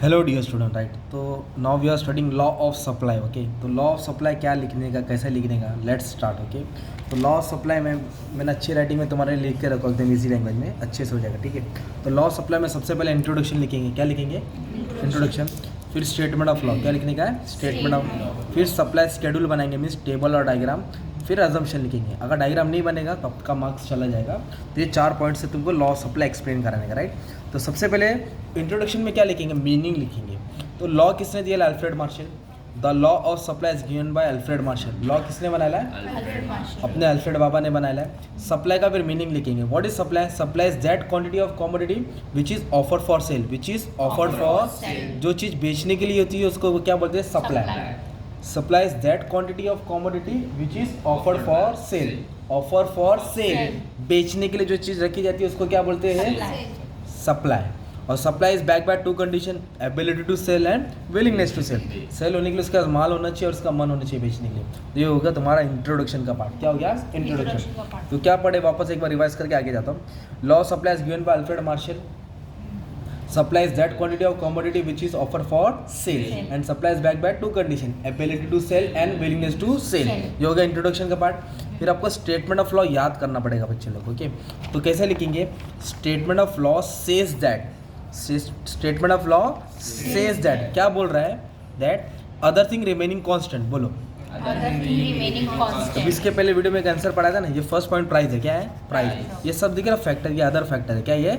Hello dear student right. तो now we are studying law of supply. Okay, तो law of supply क्या लिखने का, कैसे लिखने का, लेट्स स्टार्ट। ओके, तो लॉ ऑफ सप्लाई में मैंने अच्छी राइटिंग में तुम्हारे लिख के रखा एकदम ईजी लैंग्वेज में, अच्छे से हो जाएगा। ठीक है, तो लॉ ऑफ सप्लाई में सबसे पहले इंट्रोडक्शन लिखेंगे। क्या लिखेंगे? इंट्रोडक्शन। फिर स्टेटमेंट ऑफ लॉ, क्या लिखने का है? Statement of. फिर सप्लाई स्केड्यूल बनाएंगे, मीन्स टेबल और डायग्राम। फिर अजम्पशन लिखेंगे। अगर डायग्राम नहीं बनेगा तो आपका मार्क्स चला जाएगा। तो ये 4 पॉइंट से तुमको लॉ ऑफ सप्लाई एक्सप्लेन कराने का, राइट। तो सबसे पहले इंट्रोडक्शन में क्या लिखेंगे? मीनिंग लिखेंगे। तो लॉ किसने दिया? Alfred Marshall. The law of supply is given by Alfred Marshall. Law किसने बनाया है? अपने अल्फ्रेड बाबा ने बनाया है। सप्लाई का फिर मीनिंग लिखेंगे। What is supply? Supply is that quantity of commodity which is offered for sale. Which is offered for, जो चीज़ बेचने के लिए होती है उसको क्या बोलते हैं? Supply. Supply is that quantity of commodity which is offered for sale. Offer for sale, बेचने के लिए जो चीज़ रखी जाती है उसको क्या बोलते हैं? सप्लाई। और supply is back by 2 condition, ability to sell and willingness to sell. Sell होने के लिए उसका माल होना चाहिए और उसका मन होना चाहिए बेचने के लिए। तो ये होगा तुम्हारा इंट्रोडक्शन का पार्ट। क्या हो गया? इंट्रोडक्शन। तो क्या पढ़े? वापस एक बार रिवाइज करके आगे जाता हूँ। Law of supply is given by Alfred Marshall. Supply is that quantity of commodity which is offered for sale and supply is backed by 2 condition, ability to sell and willingness to sell। ये हो गया introduction का part. फिर आपको statement of law याद करना पड़ेगा बच्चे लोग। ओके, तो कैसे लिखेंगे? Statement of law says that. Statement of law says that क्या बोल रहा है? That other thing remaining constant. बोलो। अब इसके पहले वीडियो में एक आंसर पढ़ा था ना, ये फर्स्ट पॉइंट प्राइस है। क्या है? प्राइस। ये सब दिख रहा फैक्टर, ये अदर फैक्टर है। क्या ये?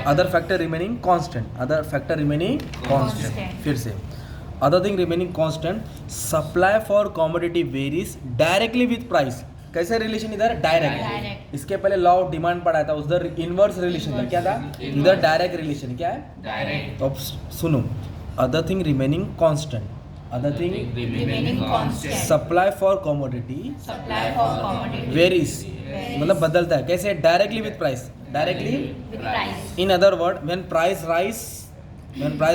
Other factor remaining constant. Other factor remaining constant. फिर से other thing remaining constant. Supply for commodity varies directly with price. कैसे रिलेशन? इधर डायरेक्ट। इसके पहले लॉ ऑफ डिमांड पढ़ा था, उधर इनवर्स रिलेशन था। क्या था? इधर डायरेक्ट रिलेशन। क्या है? डायरेक्ट। तो अब सुनो, other thing remaining constant. Other thing remaining constant. Supply for commodity varies, मतलब बदलता है। कैसे? Directly with price. Directly with price. In other word, when price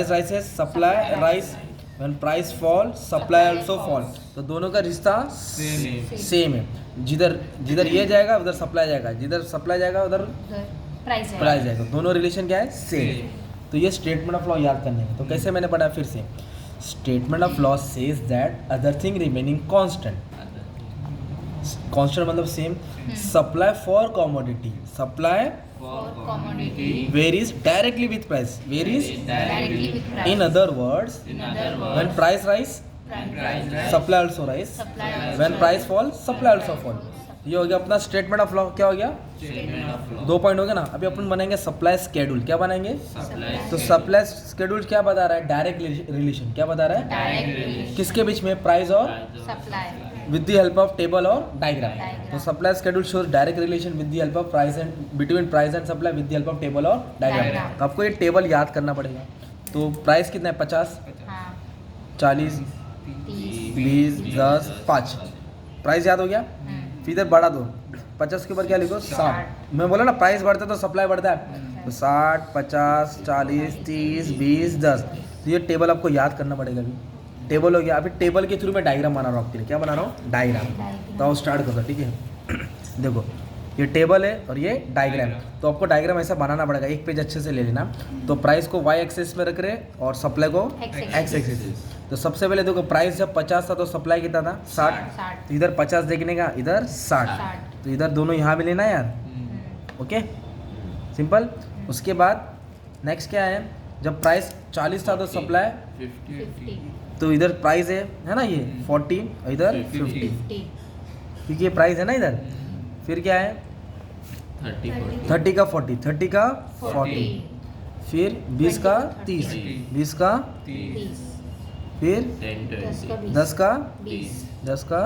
rises supply rise, when price fall supply also fall। तो दोनों का रिश्ता same है। जिधर ये जाएगा उधर सप्लाई जाएगा, जिधर सप्लाई जाएगा उधर प्राइस जाएगा। दोनों रिलेशन क्या है? सेम। तो ये स्टेटमेंट ऑफ लॉ याद करने हैं। तो कैसे मैंने पढ़ा? फिर से statement of law says that other thing remaining constant. Constant मतलब same. Supply for commodity, supply for commodity varies directly with price. Varies directly with price. In other words, In other words, when price rise price rise, supply also rise, supply also when rise, price fall supply also fall. ये हो गया अपना statement of law. क्या हो गया? statement of law. 2 point हो गया ना। अभी अपन बनाएंगे सप्लाई स्केड्यूल। क्या बनाएंगे? Supply तो सप्लाई स्केड्यूल क्या बता रहा है? Direct relation. क्या बता रहा है? direct relation. किसके बीच में? प्राइस और Supply with the help of table और डायग्राम। Diagram. तो supply schedule shows direct relation with the help of price and between price and supply with the help of table और diagram. Diagram. तो आपको ये table याद करना पड़ेगा। तो प्राइस कितना है? 50, हाँ 40, 30 20, 10, 5। प्राइस याद हो गया? फिर इधर बढ़ा दो। 50 के ऊपर क्या लिखो? 60। मैं बोला ना प्राइस बढ़ता है तो सप्लाई बढ़ता है। तो 60, 50, 40, 30, 20, 10। तो ये टेबल आपको याद करना पड़ेगा। अभी टेबल हो गया। अभी टेबल के थ्रू मैं डायग्राम बना रहा हूँ आपके लिए। क्या बना रहा हूँ? डायग्राम। तो आओ स्टार्ट करो। ठीक है, देखो ये टेबल है और ये डायग्राम। तो आपको डायग्राम ऐसा बनाना पड़ेगा। एक पेज अच्छे से ले लेना। तो प्राइस को वाई एक्सेस में रख रहे और सप्लाई को एक्स एक्सेस। तो सबसे पहले देखो, प्राइस जब 50 था तो सप्लाई कितना था? 60। तो इधर 50 देखने का, इधर 60। तो इधर दोनों यहाँ भी लेना है यार। Okay, simple. उसके बाद नेक्स्ट क्या है? जब प्राइस 40 था तो सप्लाई, 50 तो इधर प्राइस है ना, ये 40 और इधर 50, क्योंकि ये प्राइस है ना इधर। फिर क्या है? 30 का 40, 30 का 40, फिर 20 का 30, 20 का, 30 फिर 10 का 20 10 का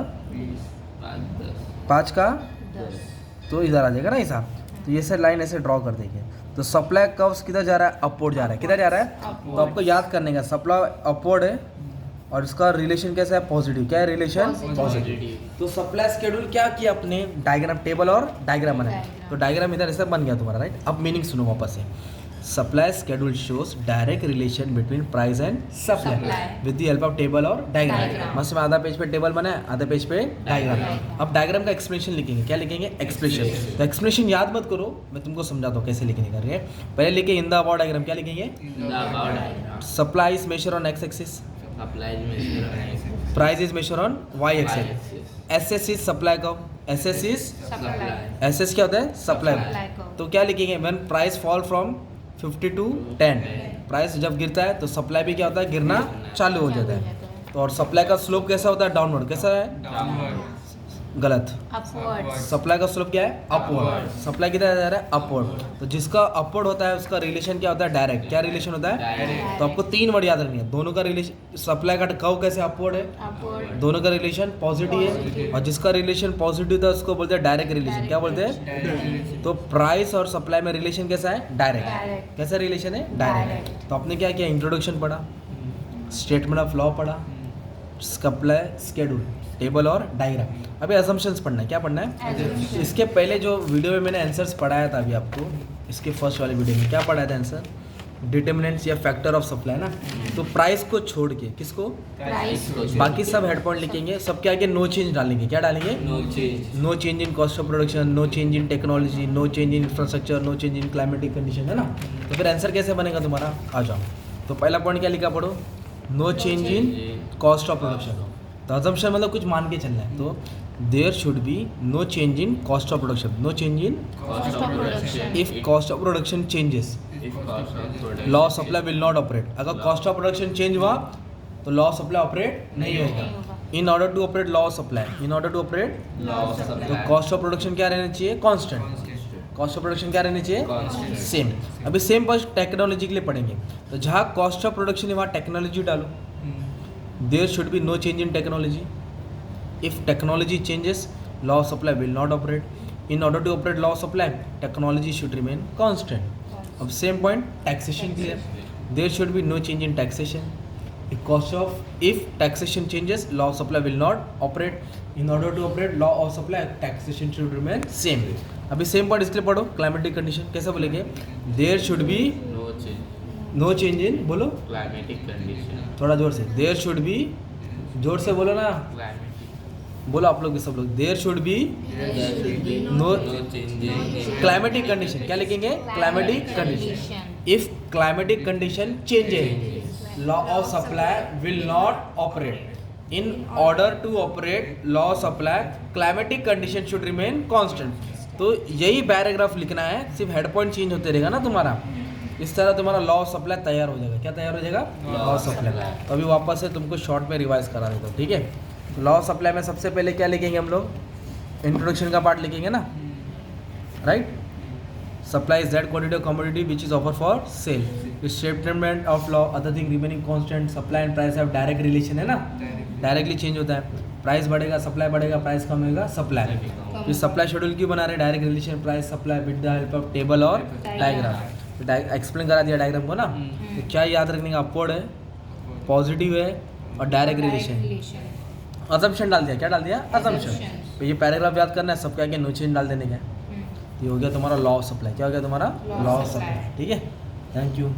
5 का। 10 तो इधर आ जाएगा ना हिसाब। तो ये से लाइन ऐसे ड्रॉ कर देंगे। तो सप्लाई कर्व्स किधर जा रहा है? अपवर्ड जा रहा है। किधर जा रहा है? तो आपको याद करने का, सप्लाई अपवर्ड है और इसका रिलेशन कैसा है? पॉजिटिव। क्या है रिलेशन? पॉजिटिव। तो सप्लाई स्केड्यूल क्या किया अपने? डायग्राम, टेबल और डायग्राम बनाया। तो डायग्राम इधर ऐसे बन गया तुम्हारा, राइट। अब मीनिंग सुनो वापस से। Supply schedule shows direct relation between price and supply Supply. With the help of table और डायग्राम। Diagram. मस्त में आधा पेज पे टेबल बना है, आधा पेज पे डायग्राम। Diagram. अब डायग्राम का एक्सप्लेनेशन लिखेंगे, क्या लिखेंगे? एक्सप्लेनेशन। तो एक्सप्लेनेशन याद मत करो, मैं तुमको समझाता हूँ कैसे लिखने का। पहले लिखे इन द अबाउट डायग्राम, क्या लिखेंगे? Supply is measure on X axis, price is measure on Y axis, SS is supply curve, SS is Supply. SS क्या होता है? सप्लाई। Supply curve. तो क्या लिखेंगे? When price fall from 50 to 10, price जब गिरता है तो सप्लाई भी क्या होता है? गिरना चालू हो जाता है। तो और सप्लाई का स्लोप कैसा होता है? डाउनवर्ड। कैसा है? गलत। Upwards. सप्लाई का स्लोप क्या है? अपवर्ड। सप्लाई किधर जा रहा है? अपवर्ड। तो जिसका अपवर्ड होता है उसका रिलेशन क्या होता है? डायरेक्ट। क्या रिलेशन होता है? Direct. तो आपको 3 वर्ड याद रखनी है। दोनों का रिलेशन, सप्लाई का कर्व कैसे अपवर्ड है, Upward. दोनों का रिलेशन पॉजिटिव है, और जिसका रिलेशन पॉजिटिव था उसको बोलते हैं डायरेक्ट रिलेशन। क्या बोलते हैं? तो प्राइस और सप्लाई में रिलेशन कैसा है? डायरेक्ट। Direct. कैसा रिलेशन है? डायरेक्ट। Direct. तो आपने क्या किया? इंट्रोडक्शन पढ़ा, स्टेटमेंट ऑफ लॉ पढ़ा, सप्लाई स्केड्यूल, टेबल और डायग्राम। अभी असम्पशंस पढ़ना है। क्या पढ़ना है? Assumptions. इसके पहले जो वीडियो में मैंने आंसर्स पढ़ाया था अभी आपको, इसके फर्स्ट वाले वीडियो में क्या पढ़ाया था आंसर? डिटर्मिनेंट्स या फैक्टर ऑफ सप्लाई ना। तो प्राइस को छोड़ के किसको? Price. बाकी सब हेड पॉइंट लिखेंगे, सब क्या आगे नो चेंज डालेंगे। क्या डालेंगे? No change in cost of production, no change in technology, no change in infrastructure, no change in climatic condition, है ना। तो फिर आंसर कैसे बनेगा तुम्हारा? आ जाओ। तो पहला पॉइंट क्या लिखा पढ़ो? No change in cost of production. तो अजम्पशन मतलब कुछ मान के चलना है। तो there should be no change in cost of production, no change in Cost of production. If cost of production changes law supply will not operate. अगर cost of production change हुआ तो लॉ सप्लाई ऑपरेट नहीं होगा। In order to operate law supply, in order to operate तो cost of production क्या रहना चाहिए? Constant. Cost of production क्या रहनी चाहिए? सेम। अभी सेम पर टेक्नोलॉजी के लिए पढ़ेंगे। तो जहाँ कॉस्ट ऑफ प्रोडक्शन है वहाँ टेक्नोलॉजी डालो। There should be no change in technology. If technology changes law supply will not operate. In order to operate law supply technology should remain constant. अब same point taxation clear. There should be no change in taxation. If taxation changes, law of supply will not operate. In order to operate law of supply, taxation should remain same. अभी same point इसके लिए पढ़ो, climatic condition कैसे बोलेंगे? There should be no change in, बोलो climatic condition, थोड़ा जोर से, देयर शुड बी, जोर से बोलो ना, बोलो आप लोग भी, सब लोग, there should be no climatic condition. क्या लिखेंगे? Climatic condition. If climatic condition changes law of supply will not operate. In order to operate law of supply climatic condition should remain constant. तो यही पैराग्राफ लिखना है, सिर्फ head point change होते रहेगा ना तुम्हारा। इस तरह तुम्हारा लॉ ऑफ सप्लाई तैयार हो जाएगा। क्या तैयार हो जाएगा? Law of supply. तो अभी वापस से तुमको शॉर्ट में रिवाइज करा देता हूँ, ठीक है। लॉ ऑफ सप्लाई में सबसे पहले क्या लिखेंगे हम लोग? इंट्रोडक्शन का पार्ट लिखेंगे ना, right. Supply is that quantity of commodity which is offer for sale. Statement of law, other thing remaining constant, supply and price have direct relation, है ना, डायरेक्टली चेंज होता है। प्राइस बढ़ेगा, सप्लाई बढ़ेगा, price कम होगा, supply. फिर supply schedule क्यों बना रहे? Direct relation price supply with the help of table और डायग्राम। एक्सप्लेन करा दिया डायग्राम को ना। तो क्या याद रखने का? अपवर्ड है, पॉजिटिव है और डायरेक्ट रिलेशन। अजम्पशन डाल दिया। क्या डाल दिया? अजम्पशन। तो ये पैराग्राफ याद करना है, सबके आगे नो चेंज डाल देने का। ये हो गया तुम्हारा लॉ ऑफ सप्लाई। क्या हो गया तुम्हारा? Law of supply. ठीक है, थैंक यू।